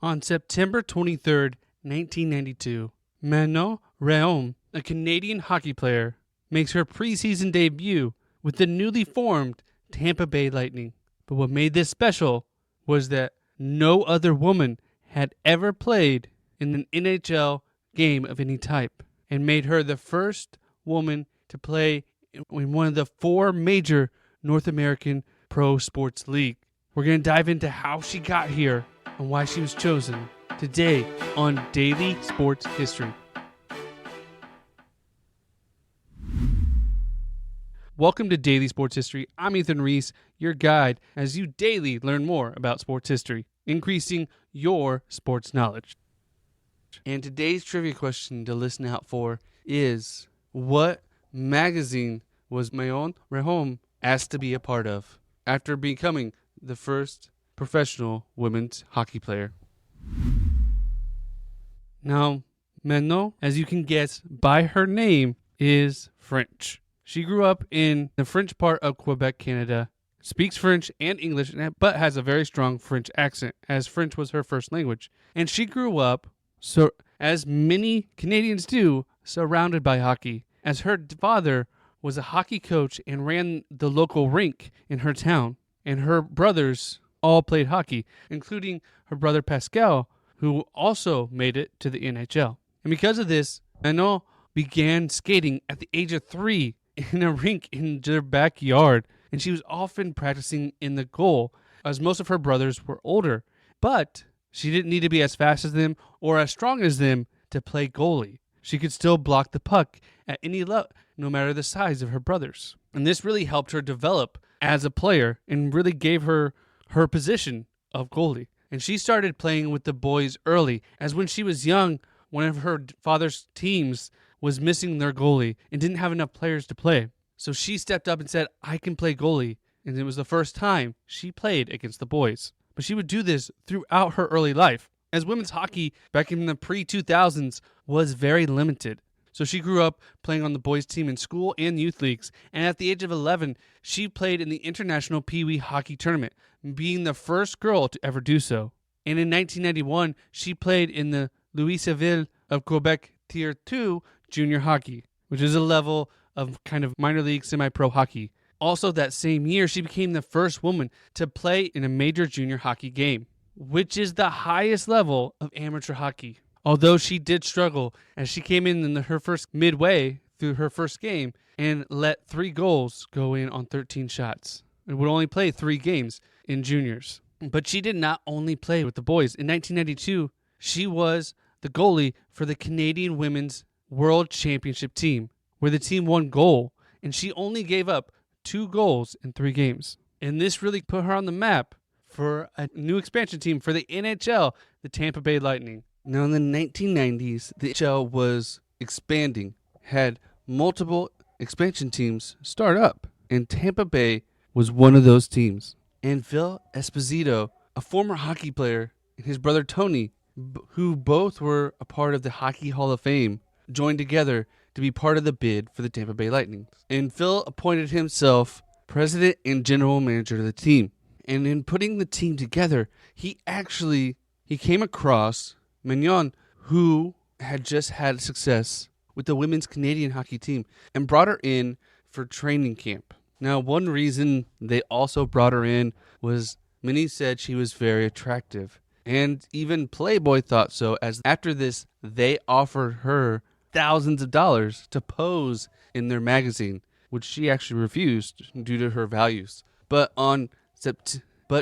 On September 23rd, 1992, Manon Rhéaume, a Canadian hockey player, makes her preseason debut with the newly formed Tampa Bay Lightning. But what made this special was that no other woman had ever played in an NHL game of any type, and made her the first woman to play in one of the four major North American pro sports leagues. We're going to dive into how she got here and why she was chosen today on Daily Sports History. Welcome to Daily Sports History. I'm Ethan Reese, your guide, as you daily learn more about sports history, increasing your sports knowledge. And today's trivia question to listen out for is, what magazine was Manon Rhéaume asked to be a part of after becoming the first professional women's hockey player? Now, Manon, as you can guess by her name, is French. She grew up in the French part of Quebec, Canada, speaks French and English, but has a very strong French accent, as French was her first language. And she grew up, so as many Canadians do, surrounded by hockey, as her father was a hockey coach and ran the local rink in her town. And her brothers all played hockey, including her brother Pascal, who also made it to the NHL. And because of this, Manon began skating at the age of 3 in a rink in their backyard, and she was often practicing in the goal, as most of her brothers were older. But she didn't need to be as fast as them or as strong as them to play goalie. She could still block the puck at any level, no matter the size of her brothers. And this really helped her develop as a player and really gave her her position of goalie. And she started playing with the boys early, as when she was young, one of her father's teams was missing their goalie and didn't have enough players to play. So she stepped up and said, I can play goalie. And it was the first time she played against the boys. But she would do this throughout her early life, as women's hockey back in the pre-2000s was very limited. So she grew up playing on the boys' team in school and youth leagues, and at the age of 11, she played in the International Pee Wee Hockey Tournament, being the first girl to ever do so. And in 1991, she played in the Louisville of Quebec Tier 2 Junior Hockey, which is a level of kind of minor league semi-pro hockey. Also that same year, she became the first woman to play in a major junior hockey game, which is the highest level of amateur hockey. Although she did struggle, as she came in her first midway through her first game and let 3 goals go in on 13 shots, and would only play 3 games in juniors. But she did not only play with the boys. In 1992, she was the goalie for the Canadian Women's World Championship team, where the team won gold, and she only gave up 2 goals in 3 games. And this really put her on the map for a new expansion team for the NHL, the Tampa Bay Lightning. Now, in the 1990s, the NHL was expanding, had multiple expansion teams start up, and Tampa Bay was one of those teams. And Phil Esposito, a former hockey player, and his brother Tony, who both were a part of the Hockey Hall of Fame, joined together to be part of the bid for the Tampa Bay Lightning. And Phil appointed himself president and general manager of the team. And in putting the team together, he came across Manon, who had just had success with the women's Canadian hockey team, and brought her in for training camp. Now, one reason they also brought her in was many said she was very attractive. And even Playboy thought so, as after this, they offered her thousands of dollars to pose in their magazine, which she actually refused due to her values. But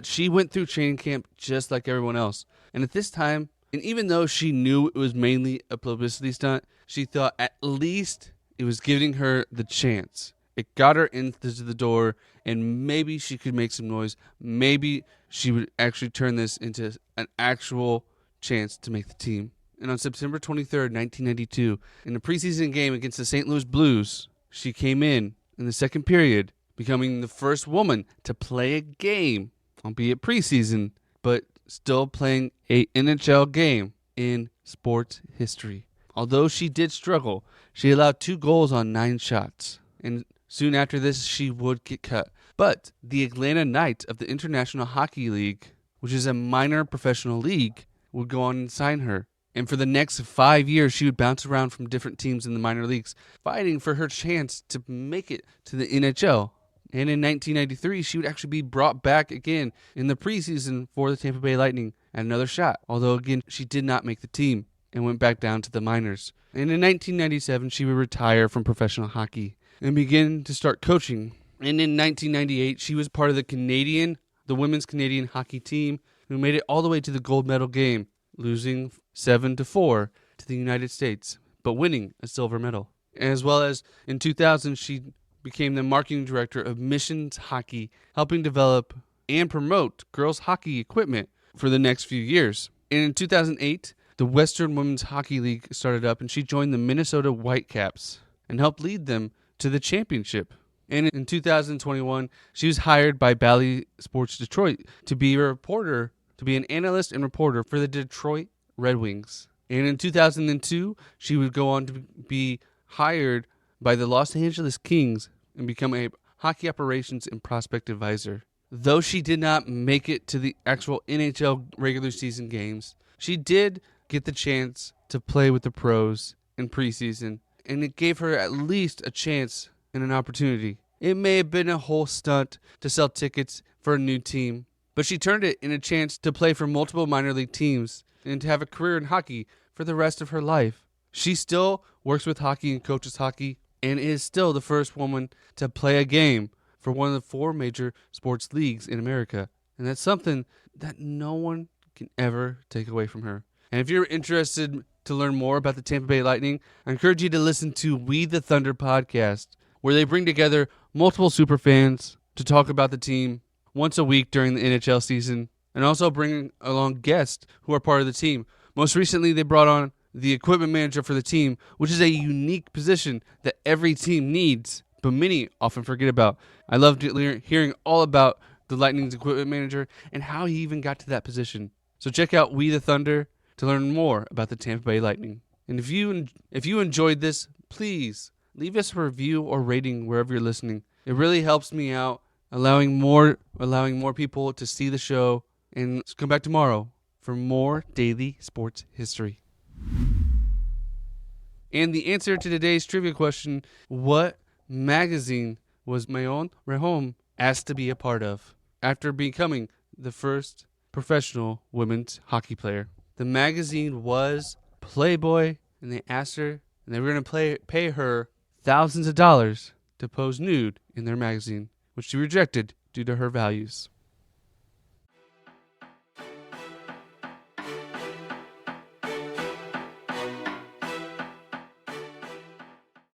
she went through training camp just like everyone else. And at this time, and even though she knew it was mainly a publicity stunt, she thought at least it was giving her the chance. It got her into the door, and maybe she could make some noise. Maybe she would actually turn this into an actual chance to make the team. And on September 23rd, 1992, in a preseason game against the St. Louis Blues, she came in the second period, becoming the first woman to play a game, albeit preseason, but still playing a NHL game in sports history. Although she did struggle, she allowed 2 goals on 9 shots. And soon after this, she would get cut. But the Atlanta Knights of the International Hockey League, which is a minor professional league, would go on and sign her. And for the next 5 years, she would bounce around from different teams in the minor leagues, fighting for her chance to make it to the NHL. And in 1993, she would actually be brought back again in the preseason for the Tampa Bay Lightning at another shot. Although, again, she did not make the team and went back down to the minors. And in 1997, she would retire from professional hockey and begin to start coaching. And in 1998, she was part of the women's Canadian hockey team, who made it all the way to the gold medal game, losing 7-4 to the United States, but winning a silver medal. As well as in 2000, she became the marketing director of Missions Hockey, helping develop and promote girls' hockey equipment for the next few years. And in 2008, the Western Women's Hockey League started up, and she joined the Minnesota Whitecaps and helped lead them to the championship. And in 2021, she was hired by Bally Sports Detroit to be an analyst and reporter for the Detroit Red Wings. And in 2002, she would go on to be hired by the Los Angeles Kings and become a hockey operations and prospect advisor. Though she did not make it to the actual NHL regular season games, she did get the chance to play with the pros in preseason, and it gave her at least a chance and an opportunity. It may have been a whole stunt to sell tickets for a new team, but she turned it in a chance to play for multiple minor league teams and to have a career in hockey for the rest of her life. She still works with hockey and coaches hockey, and is still the first woman to play a game for one of the 4 major sports leagues in America. And that's something that no one can ever take away from her. And if you're interested to learn more about the Tampa Bay Lightning, I encourage you to listen to We the Thunder podcast, where they bring together multiple super fans to talk about the team once a week during the NHL season, and also bring along guests who are part of the team. Most recently, they brought on the equipment manager for the team, which is a unique position that every team needs, but many often forget about. I loved hearing all about the Lightning's equipment manager and how he even got to that position. So check out We the Thunder to learn more about the Tampa Bay Lightning. And if you enjoyed this, please leave us a review or rating wherever you're listening. It really helps me out, allowing more people to see the show. And come back tomorrow for more daily sports history. And the answer to today's trivia question: what magazine was Manon Rhéaume asked to be a part of after becoming the first professional women's hockey player? The magazine was Playboy, and they asked her, and they were going to pay her thousands of dollars to pose nude in their magazine, which she rejected due to her values.